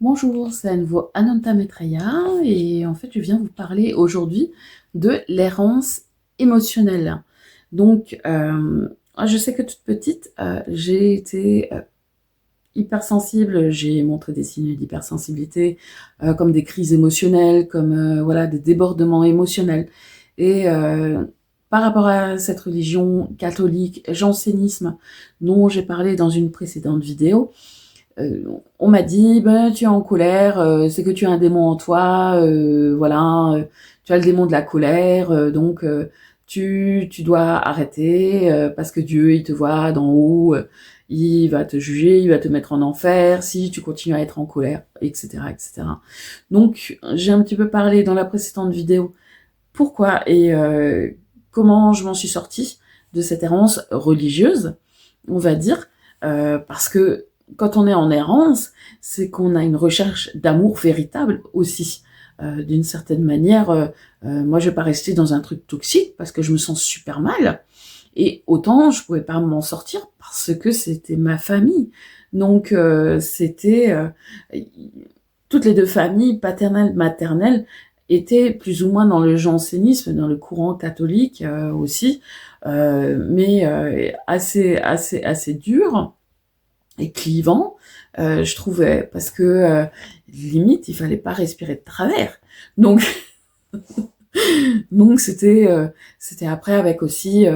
Bonjour, c'est à nouveau Ananta Maitreya et en fait je viens vous parler aujourd'hui de l'errance émotionnelle. Donc je sais que toute petite j'ai été hypersensible, j'ai montré des signes d'hypersensibilité comme des crises émotionnelles, comme voilà des débordements émotionnels et par rapport à cette religion catholique, jansénisme dont j'ai parlé dans une précédente vidéo, on m'a dit ben tu es en colère, c'est que tu as un démon en toi, voilà, tu as le démon de la colère, donc tu dois arrêter parce que Dieu il te voit d'en haut, il va te juger, il va te mettre en enfer si tu continues à être en colère, etc., etc. Donc j'ai un petit peu parlé dans la précédente vidéo pourquoi et comment je m'en suis sortie de cette errance religieuse, on va dire, parce que quand on est en errance, c'est qu'on a une recherche d'amour véritable aussi. D'une certaine manière, moi je vais pas rester dans un truc toxique parce que je me sens super mal, et autant je pouvais pas m'en sortir parce que c'était ma famille. Donc c'était toutes les deux familles, paternelle, maternelle, étaient plus ou moins dans le jansénisme, dans le courant catholique aussi, mais assez dur et clivant, je trouvais, parce que limite il fallait pas respirer de travers. Donc donc c'était après avec aussi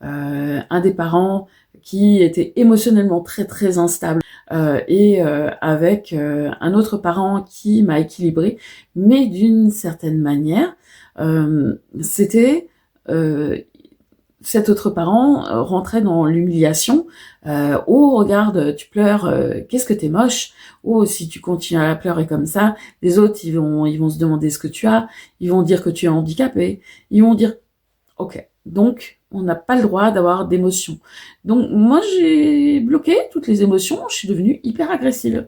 un des parents qui était émotionnellement très très instable, et avec un autre parent qui m'a équilibrée, mais d'une certaine manière, c'était cet autre parent rentrait dans l'humiliation. Oh, regarde, tu pleures, qu'est-ce que t'es moche. Oh, si tu continues à pleurer comme ça, les autres, ils vont se demander ce que tu as, ils vont dire que tu es handicapé, ils vont dire, ok, donc on n'a pas le droit d'avoir d'émotions. Donc moi, j'ai bloqué toutes les émotions, je suis devenue hyper agressive.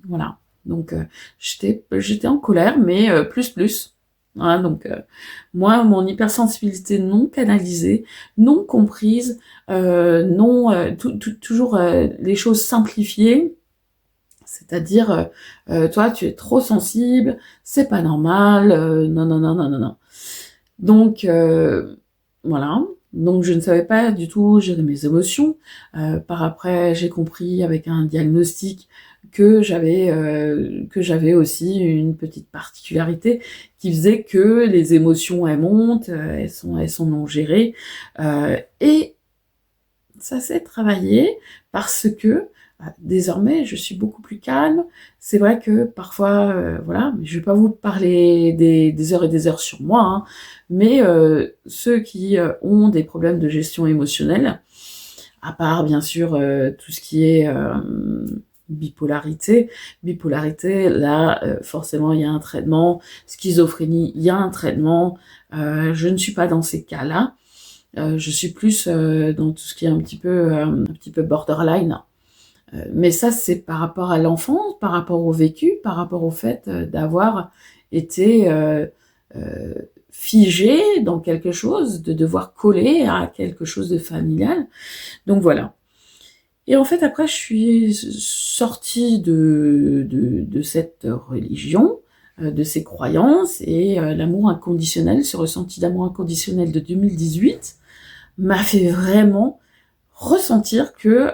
Voilà. Donc j'étais en colère, mais plus. Voilà, donc moi, mon hypersensibilité non canalisée, non comprise, non toujours les choses simplifiées, c'est-à-dire toi tu es trop sensible, c'est pas normal, non non non non non non. Donc voilà. Donc je ne savais pas du tout gérer mes émotions. Par après, j'ai compris avec un diagnostic que j'avais aussi une petite particularité qui faisait que les émotions elles montent, elles sont non gérées, et ça s'est travaillé parce que désormais je suis beaucoup plus calme. C'est vrai que parfois, voilà, je vais pas vous parler des heures et des heures sur moi, hein, mais ceux qui ont des problèmes de gestion émotionnelle, à part bien sûr tout ce qui est bipolarité, là forcément il y a un traitement, schizophrénie, il y a un traitement, je ne suis pas dans ces cas-là. Je suis plus dans tout ce qui est un petit peu borderline. Mais ça, c'est par rapport à l'enfance, par rapport au vécu, par rapport au fait d'avoir été figé dans quelque chose, de devoir coller à quelque chose de familial. Donc voilà. Et en fait, après, je suis sortie de cette religion, de ces croyances, et l'amour inconditionnel, ce ressenti d'amour inconditionnel de 2018, m'a fait vraiment ressentir que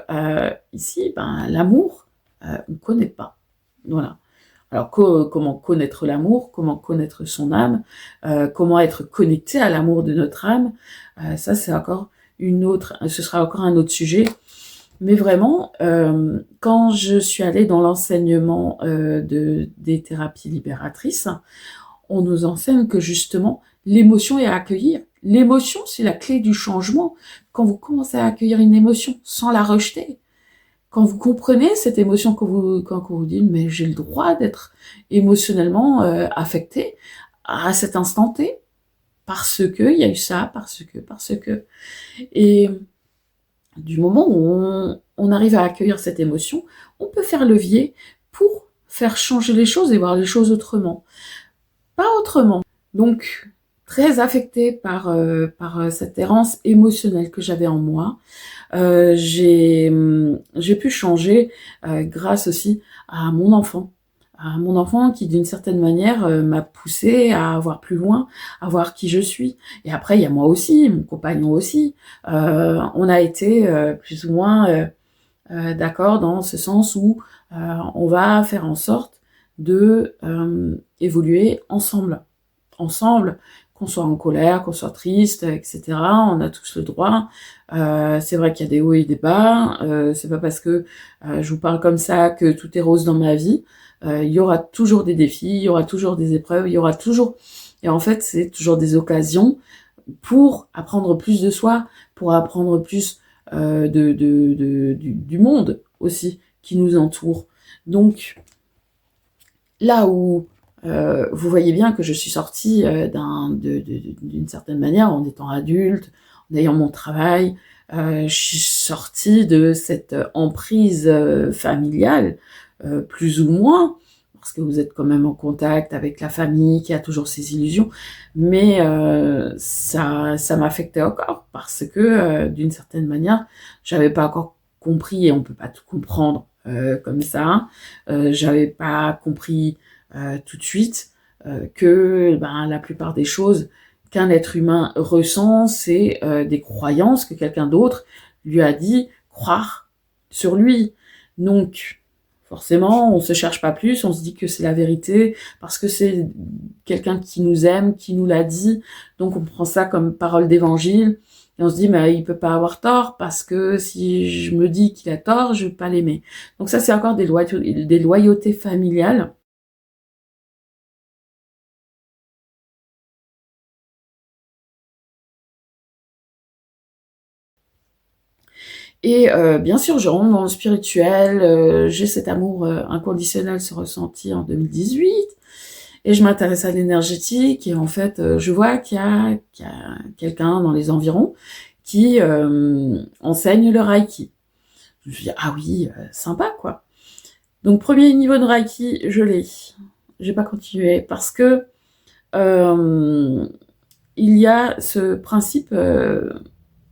ici, ben, l'amour, on ne connaît pas. Voilà. Alors comment connaître l'amour, comment connaître son âme, comment être connecté à l'amour de notre âme, ça c'est encore ce sera encore un autre sujet. Mais vraiment, quand je suis allée dans l'enseignement des thérapies libératrices, on nous enseigne que justement, l'émotion est à accueillir. L'émotion, c'est la clé du changement. Quand vous commencez à accueillir une émotion sans la rejeter, quand vous comprenez cette émotion, quand vous dites, mais j'ai le droit d'être émotionnellement affecté à cet instant T, parce que il y a eu ça, parce que. Et du moment où on arrive à accueillir cette émotion, on peut faire levier pour faire changer les choses et voir les choses autrement. Pas autrement. Donc, très affectée par cette errance émotionnelle que j'avais en moi, j'ai pu changer grâce aussi à mon enfant. mon enfant qui, d'une certaine manière, m'a poussé à voir plus loin, à voir qui je suis. Et après, il y a moi aussi, mon compagnon aussi. On a été plus ou moins d'accord dans ce sens où on va faire en sorte de évoluer ensemble. Ensemble, qu'on soit en colère, qu'on soit triste, etc. On a tous le droit. C'est vrai qu'il y a des hauts et des bas. C'est pas parce que je vous parle comme ça que tout est rose dans ma vie. Il y aura toujours des défis, il y aura toujours des épreuves, il y aura toujours... Et en fait, c'est toujours des occasions pour apprendre plus de soi, pour apprendre plus du monde aussi qui nous entoure. Donc, là où vous voyez bien que je suis sortie d'une certaine manière, en étant adulte, en ayant mon travail, je suis sortie de cette emprise familiale, plus ou moins, parce que vous êtes quand même en contact avec la famille qui a toujours ses illusions, mais ça m'affectait encore, parce que d'une certaine manière, j'avais pas encore compris, et on peut pas tout comprendre comme ça, j'avais pas compris tout de suite que la plupart des choses qu'un être humain ressent, c'est des croyances que quelqu'un d'autre lui a dit croire sur lui. Donc, forcément, on se cherche pas plus, on se dit que c'est la vérité, parce que c'est quelqu'un qui nous aime, qui nous l'a dit, donc on prend ça comme parole d'évangile, et on se dit, mais il peut pas avoir tort, parce que si je me dis qu'il a tort, je vais pas l'aimer. Donc ça, c'est encore des loyautés familiales. Et bien sûr, je rentre dans le spirituel, j'ai cet amour inconditionnel, ce ressenti en 2018, et je m'intéresse à l'énergétique, et en fait, je vois qu'il y a quelqu'un dans les environs qui enseigne le Reiki. Je me dis, ah oui, sympa, quoi. Donc, premier niveau de Reiki, je l'ai. J'ai pas continué, parce que il y a ce principe...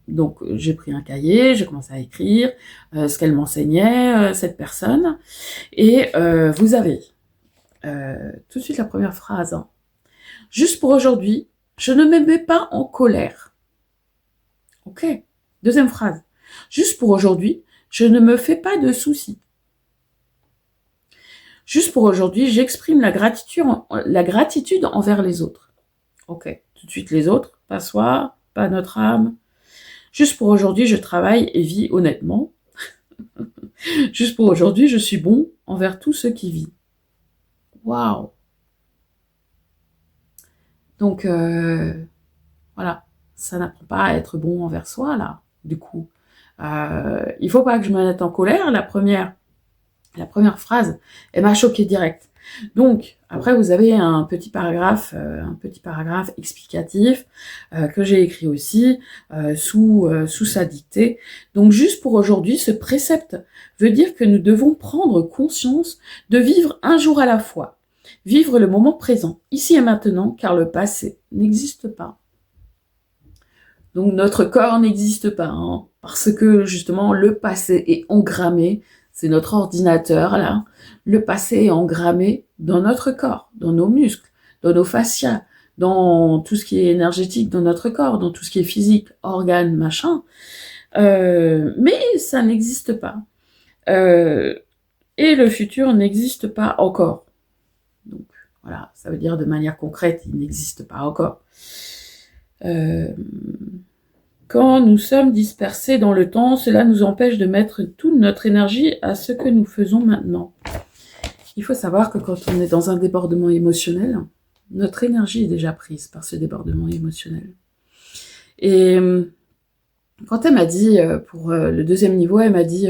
donc, j'ai pris un cahier, j'ai commencé à écrire ce qu'elle m'enseignait, cette personne. Et vous avez tout de suite la première phrase. Hein. Juste pour aujourd'hui, je ne me mets pas en colère. Ok. Deuxième phrase. Juste pour aujourd'hui, je ne me fais pas de soucis. Juste pour aujourd'hui, j'exprime la gratitude envers les autres. Ok. Tout de suite les autres, pas soi, pas notre âme. Juste pour aujourd'hui, je travaille et vis honnêtement. Juste pour aujourd'hui, je suis bon envers tous ceux qui vivent. Waouh! Donc, voilà, ça n'apprend pas à être bon envers soi, là, du coup. Il faut pas que je me mette en colère. La première phrase, elle m'a choquée direct. Donc, après, vous avez un petit paragraphe explicatif que j'ai écrit aussi sous sa dictée. Donc, juste pour aujourd'hui, ce précepte veut dire que nous devons prendre conscience de vivre un jour à la fois. Vivre le moment présent, ici et maintenant, car le passé n'existe pas. Donc, notre corps n'existe pas, hein, parce que, justement, le passé est engrammé. C'est notre ordinateur, là. Le passé est engrammé dans notre corps, dans nos muscles, dans nos fascias, dans tout ce qui est énergétique dans notre corps, dans tout ce qui est physique, organes, machin. Mais ça n'existe pas. Et le futur n'existe pas encore. Donc, voilà, ça veut dire de manière concrète, il n'existe pas encore. Quand nous sommes dispersés dans le temps, cela nous empêche de mettre toute notre énergie à ce que nous faisons maintenant. Il faut savoir que quand on est dans un débordement émotionnel, notre énergie est déjà prise par ce débordement émotionnel. Et quand elle m'a dit, pour le deuxième niveau, elle m'a dit,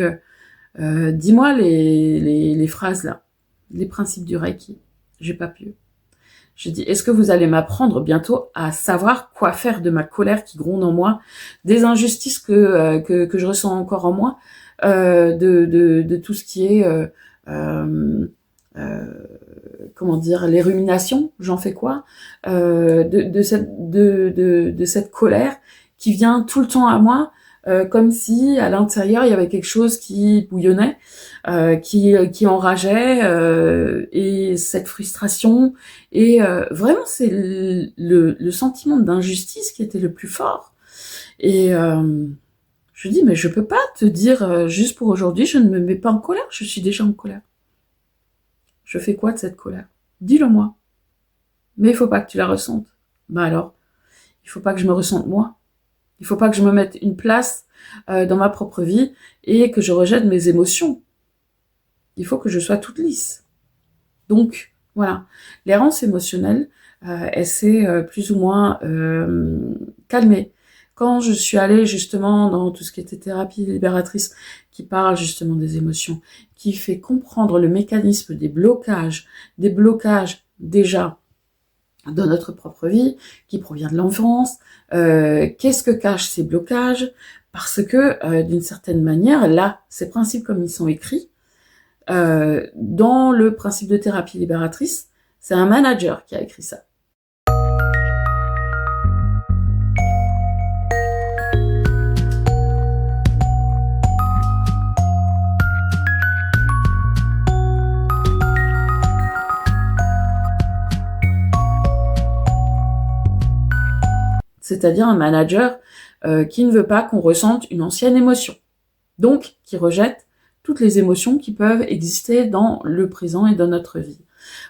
dis-moi les phrases là, les principes du Reiki. J'ai pas pu. J'ai dit, est-ce que vous allez m'apprendre bientôt à savoir quoi faire de ma colère qui gronde en moi, des injustices que je ressens encore en moi, de tout ce qui est, comment dire, les ruminations, j'en fais quoi, de cette colère qui vient tout le temps à moi, comme si à l'intérieur il y avait quelque chose qui bouillonnait, qui enrageait, et cette frustration, et vraiment c'est le sentiment d'injustice qui était le plus fort. Et je dis, mais je peux pas te dire, juste pour aujourd'hui, je ne me mets pas en colère, je suis déjà en colère. Je fais quoi de cette colère? Dis-le-moi. Mais il faut pas que tu la ressentes. Ben alors, il faut pas que je me ressente moi. Il faut pas que je me mette une place dans ma propre vie et que je rejette mes émotions. Il faut que je sois toute lisse. Donc, voilà. L'errance émotionnelle, elle s'est plus ou moins calmée. Quand je suis allée justement dans tout ce qui était thérapie libératrice, qui parle justement des émotions, qui fait comprendre le mécanisme des blocages déjà dans notre propre vie, qui provient de l'enfance, qu'est-ce que cachent ces blocages, parce que d'une certaine manière, là, ces principes comme ils sont écrits, dans le principe de thérapie libératrice, c'est un manager qui a écrit ça. C'est-à-dire un manager qui ne veut pas qu'on ressente une ancienne émotion. Donc, qui rejette toutes les émotions qui peuvent exister dans le présent et dans notre vie.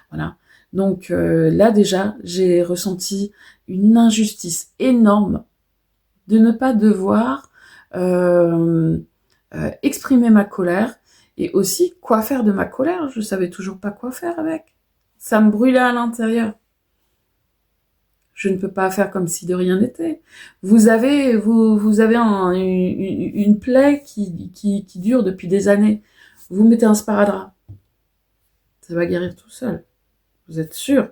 Voilà. Donc là déjà, j'ai ressenti une injustice énorme de ne pas devoir exprimer ma colère, et aussi quoi faire de ma colère. Je savais toujours pas quoi faire avec. Ça me brûlait à l'intérieur. Je ne peux pas faire comme si de rien n'était. Vous avez une plaie qui dure depuis des années. Vous mettez un sparadrap. Ça va guérir tout seul. Vous êtes sûr?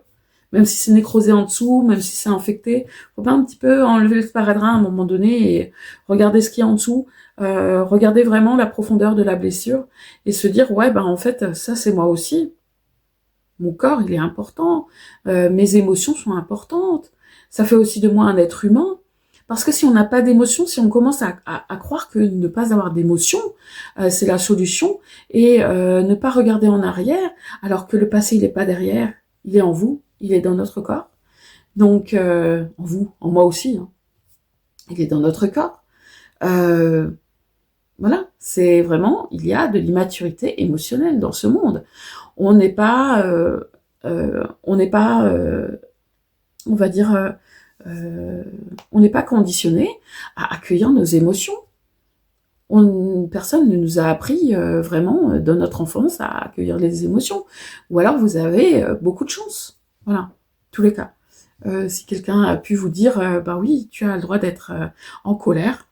Même si c'est nécrosé en dessous, même si c'est infecté, faut pas un petit peu enlever le sparadrap à un moment donné et regarder ce qu'il y a en dessous, regarder vraiment la profondeur de la blessure et se dire, ouais, ben en fait, ça c'est moi aussi. Mon corps, il est important. Mes émotions sont importantes. Ça fait aussi de moi un être humain. Parce que si on n'a pas d'émotions, si on commence à croire que ne pas avoir d'émotions, c'est la solution, et ne pas regarder en arrière, alors que le passé, il n'est pas derrière, il est en vous, il est dans notre corps. Donc, en vous, en moi aussi, hein. Il est dans notre corps. Voilà, c'est vraiment, il y a de l'immaturité émotionnelle dans ce monde. On n'est pas, on va dire, on n'est pas conditionné à accueillir nos émotions. Personne ne nous a appris vraiment dans notre enfance à accueillir les émotions. Ou alors vous avez beaucoup de chance. Voilà, tous les cas. Si quelqu'un a pu vous dire, bah oui, tu as le droit d'être en colère,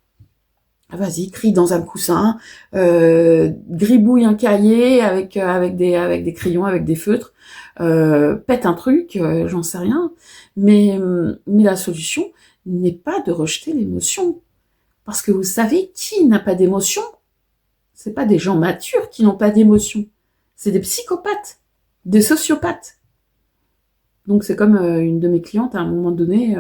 vas-y, crie dans un coussin, gribouille un cahier avec des crayons, avec des feutres, pète un truc, j'en sais rien. Mais la solution n'est pas de rejeter l'émotion. Parce que vous savez, qui n'a pas d'émotion? C'est pas des gens matures qui n'ont pas d'émotion. C'est des psychopathes, des sociopathes. Donc c'est comme une de mes clientes à un moment donné,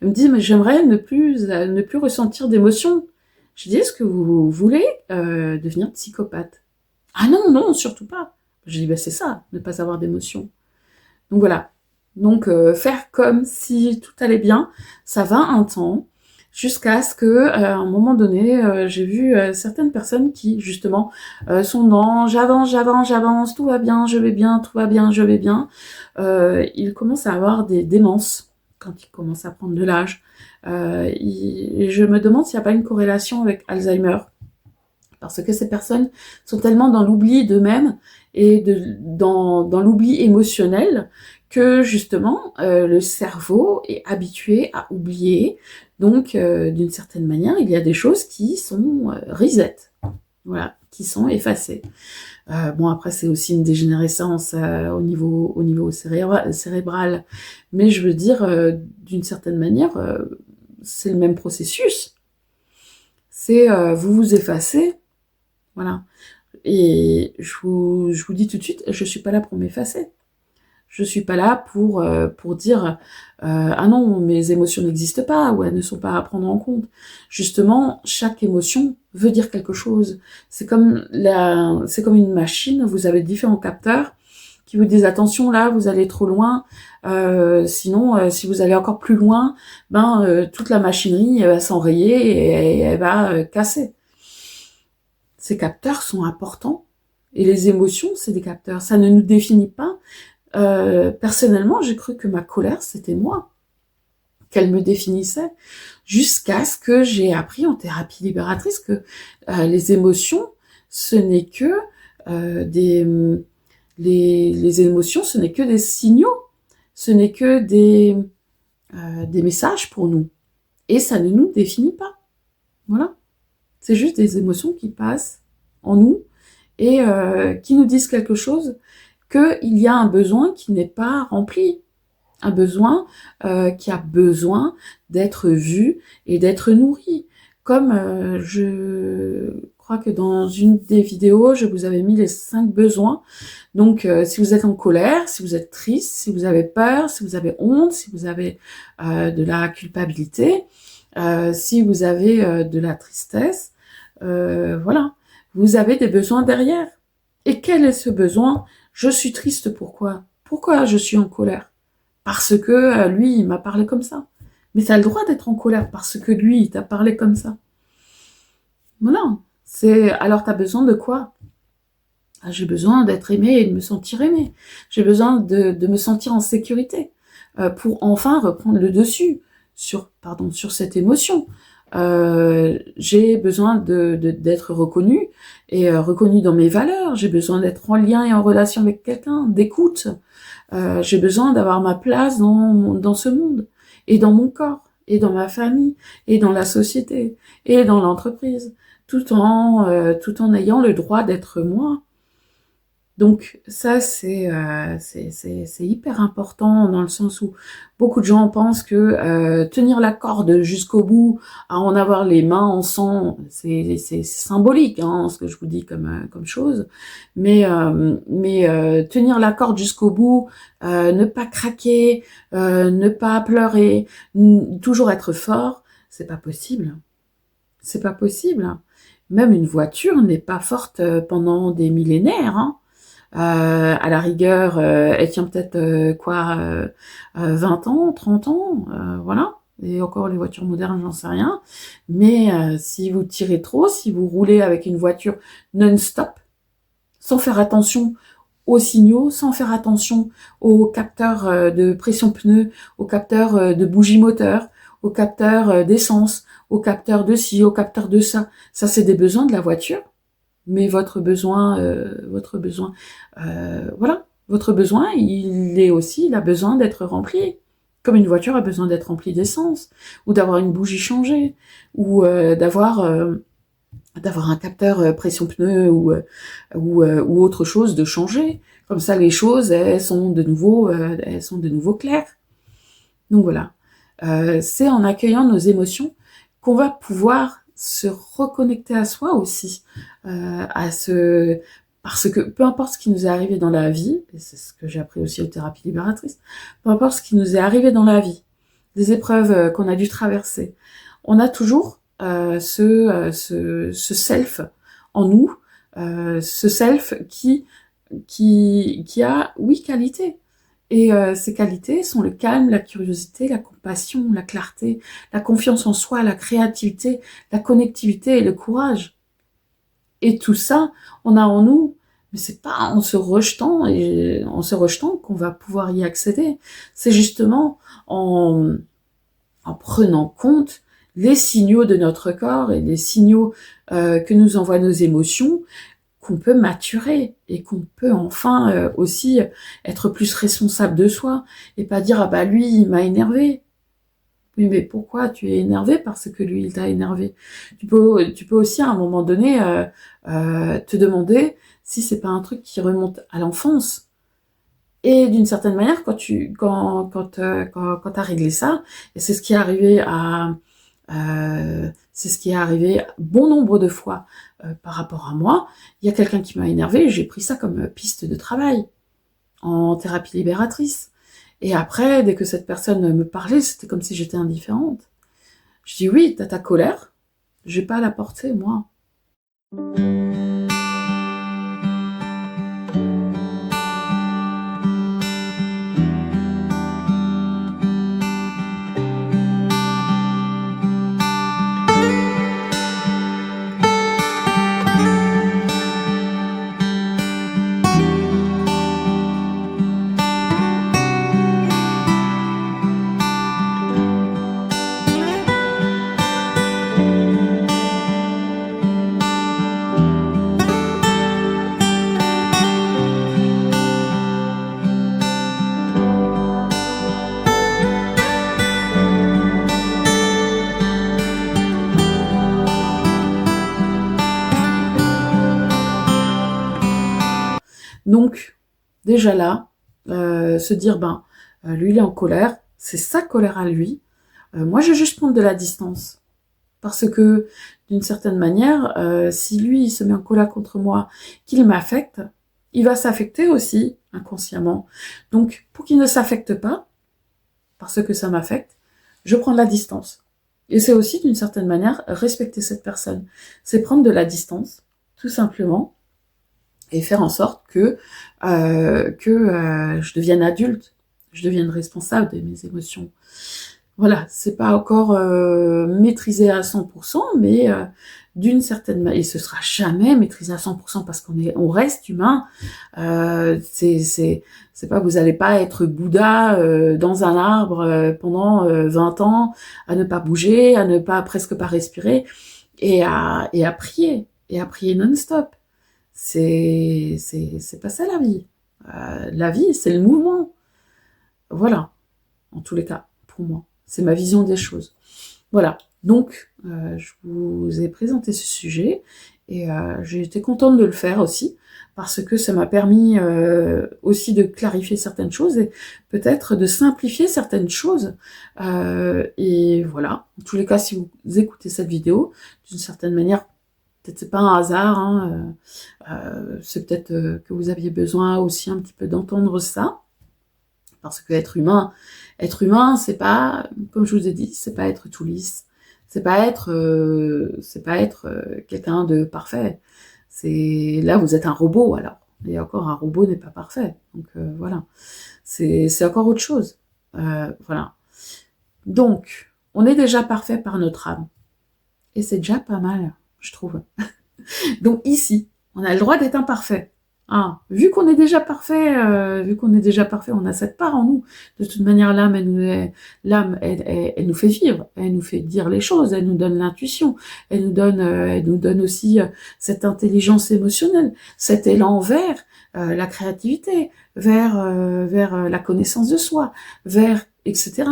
elle me dit, mais j'aimerais ne plus ressentir d'émotion. Je dis, est-ce que vous voulez devenir psychopathe? Ah non, non, surtout pas. Je dis, bah c'est ça, ne pas avoir d'émotion. Donc voilà. Donc faire comme si tout allait bien, ça va un temps, jusqu'à ce que, à un moment donné, j'ai vu certaines personnes qui, justement, sont dans j'avance, tout va bien, je vais bien, tout va bien, je vais bien. Ils commencent à avoir des démences quand ils commencent à prendre de l'âge. Et je me demande s'il n'y a pas une corrélation avec Alzheimer. Parce que ces personnes sont tellement dans l'oubli d'eux-mêmes et dans l'oubli émotionnel que justement le cerveau est habitué à oublier. Donc d'une certaine manière, il y a des choses qui sont reset, voilà, qui sont effacées. Bon, après c'est aussi une dégénérescence au niveau cérébral, mais je veux dire d'une certaine manière, c'est le même processus. C'est vous vous effacez. Voilà. Et je vous dis tout de suite, je suis pas là pour m'effacer. Je suis pas là pour dire ah non, mes émotions n'existent pas ou elles ne sont pas à prendre en compte. Justement, chaque émotion veut dire quelque chose. C'est comme une machine. Vous avez différents capteurs qui vous disent attention là, vous allez trop loin. Sinon, si vous allez encore plus loin, toute la machinerie va s'enrayer et elle va casser. Ces capteurs sont importants et les émotions, c'est des capteurs. Ça ne nous définit pas. Personnellement, j'ai cru que ma colère, c'était moi, qu'elle me définissait, jusqu'à ce que j'ai appris en thérapie libératrice que les émotions, ce n'est que les émotions, ce n'est que des signaux, ce n'est que des messages pour nous, et ça ne nous définit pas. Voilà, c'est juste des émotions qui passent en nous et qui nous disent quelque chose, qu'il y a un besoin qui n'est pas rempli, un besoin qui a besoin d'être vu et d'être nourri. Comme je crois que dans une des vidéos, je vous avais mis les 5 besoins. Donc, si vous êtes en colère, si vous êtes triste, si vous avez peur, si vous avez honte, si vous avez de la culpabilité, si vous avez de la tristesse, voilà, vous avez des besoins derrière. Et quel est ce besoin? Je suis triste, pourquoi? Pourquoi je suis en colère? Parce que lui, il m'a parlé comme ça. Mais tu as le droit d'être en colère parce que lui, il t'a parlé comme ça. Voilà. Alors tu as besoin de quoi? J'ai besoin d'être aimé et de me sentir aimé. J'ai besoin de me sentir en sécurité pour enfin reprendre le dessus sur cette émotion. J'ai besoin d'être reconnue et reconnue dans mes valeurs. J'ai besoin d'être en lien et en relation avec quelqu'un, d'écoute. J'ai besoin d'avoir ma place dans ce monde et dans mon corps et dans ma famille et dans la société et dans l'entreprise, tout en ayant le droit d'être moi. Donc ça, c'est hyper important dans le sens où beaucoup de gens pensent que tenir la corde jusqu'au bout, à en avoir les mains en sang, c'est symbolique, hein, ce que je vous dis comme chose. Mais tenir la corde jusqu'au bout, ne pas craquer, ne pas pleurer, toujours être fort, c'est pas possible. C'est pas possible. Même une voiture n'est pas forte pendant des millénaires, hein. À la rigueur, elle tient peut-être 20 ans, 30 ans, voilà. Et encore les voitures modernes, j'en sais rien. Mais si vous tirez trop, si vous roulez avec une voiture non-stop, sans faire attention aux signaux, sans faire attention aux capteurs de pression pneu, aux capteurs de bougie moteur, aux capteurs d'essence, aux capteurs de ci, aux capteurs de ça. Ça, c'est des besoins de la voiture. Mais votre besoin, il a besoin d'être rempli. Comme une voiture a besoin d'être remplie d'essence, ou d'avoir une bougie changée, ou d'avoir un capteur pression pneu ou autre chose de changer. Comme ça, les choses, elles sont de nouveau claires. Donc voilà. C'est en accueillant nos émotions qu'on va pouvoir se reconnecter à soi aussi, parce que peu importe ce qui nous est arrivé dans la vie, et c'est ce que j'ai appris aussi aux thérapies libératrices, peu importe ce qui nous est arrivé dans la vie, des épreuves qu'on a dû traverser, on a toujours ce self en nous, ce self qui a, oui, qualité. Et ces qualités sont le calme, la curiosité, la compassion, la clarté, la confiance en soi, la créativité, la connectivité et le courage. Et tout ça, on a en nous, mais c'est pas en se rejetant qu'on va pouvoir y accéder. C'est justement en prenant compte les signaux de notre corps et les signaux que nous envoient nos émotions, qu'on peut maturer et qu'on peut enfin aussi être plus responsable de soi et pas dire ah bah lui il m'a énervé. Oui, mais pourquoi tu es énervé? Parce que lui il t'a énervé. Tu peux aussi à un moment donné te demander si c'est pas un truc qui remonte à l'enfance. Et d'une certaine manière, quand t'as réglé ça, et c'est ce qui est arrivé bon nombre de fois par rapport à moi, il y a quelqu'un qui m'a énervé et j'ai pris ça comme piste de travail. en thérapie libératrice. Et après, dès que cette personne me parlait, c'était comme si j'étais indifférente. Je dis oui, t'as ta colère, j'ai pas à la porter, moi. Donc, déjà là, se dire, lui il est en colère, c'est sa colère à lui, moi je vais juste prendre de la distance. Parce que, d'une certaine manière, si lui il se met en colère contre moi, qu'il m'affecte, il va s'affecter aussi, inconsciemment. Donc, pour qu'il ne s'affecte pas, parce que ça m'affecte, je prends de la distance. Et c'est aussi, d'une certaine manière, respecter cette personne. C'est prendre de la distance, tout simplement, et faire en sorte que je devienne adulte, je devienne responsable de mes émotions. Voilà, c'est pas encore maîtrisé à 100%, mais d'une certaine manière, et ce sera jamais maîtrisé à 100% parce on reste humain. C'est pas, vous allez pas être Bouddha dans un arbre pendant 20 ans, à ne pas bouger, à ne pas presque pas respirer, et à prier non-stop. C'est pas ça la vie. La vie, c'est le mouvement. Voilà, en tous les cas, pour moi. C'est ma vision des choses. Voilà, donc je vous ai présenté ce sujet et j'ai été contente de le faire aussi parce que ça m'a permis aussi de clarifier certaines choses et peut-être de simplifier certaines choses. Et voilà, en tous les cas, si vous écoutez cette vidéo, d'une certaine manière, peut-être c'est pas un hasard, hein, c'est peut-être que vous aviez besoin aussi un petit peu d'entendre ça. Parce que être humain, c'est pas, comme je vous ai dit, c'est pas être tout lisse, c'est pas être quelqu'un de parfait. C'est là vous êtes un robot alors. Et encore un robot n'est pas parfait. Donc voilà, c'est encore autre chose. Voilà. Donc on est déjà parfait par notre âme et c'est déjà pas mal, je trouve. Donc ici, on a le droit d'être imparfait. Ah, vu qu'on est déjà parfait, on a cette part en nous. De toute manière, l'âme, elle nous fait vivre, elle nous fait dire les choses, elle nous donne l'intuition, elle nous donne aussi cette intelligence émotionnelle, cet élan vers la créativité, vers la connaissance de soi, vers etc.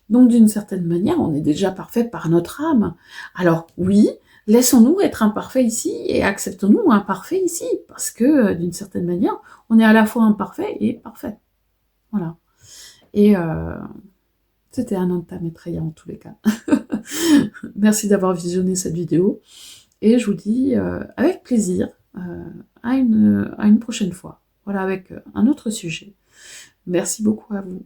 Donc, d'une certaine manière, on est déjà parfait par notre âme. Alors, oui, laissons-nous être imparfaits ici et acceptons-nous imparfaits ici, parce que d'une certaine manière, on est à la fois imparfait et parfait. Voilà. Et c'était Ananta Maitreya en tous les cas. Merci d'avoir visionné cette vidéo et je vous dis avec plaisir à une prochaine fois. Voilà, avec un autre sujet. Merci beaucoup à vous.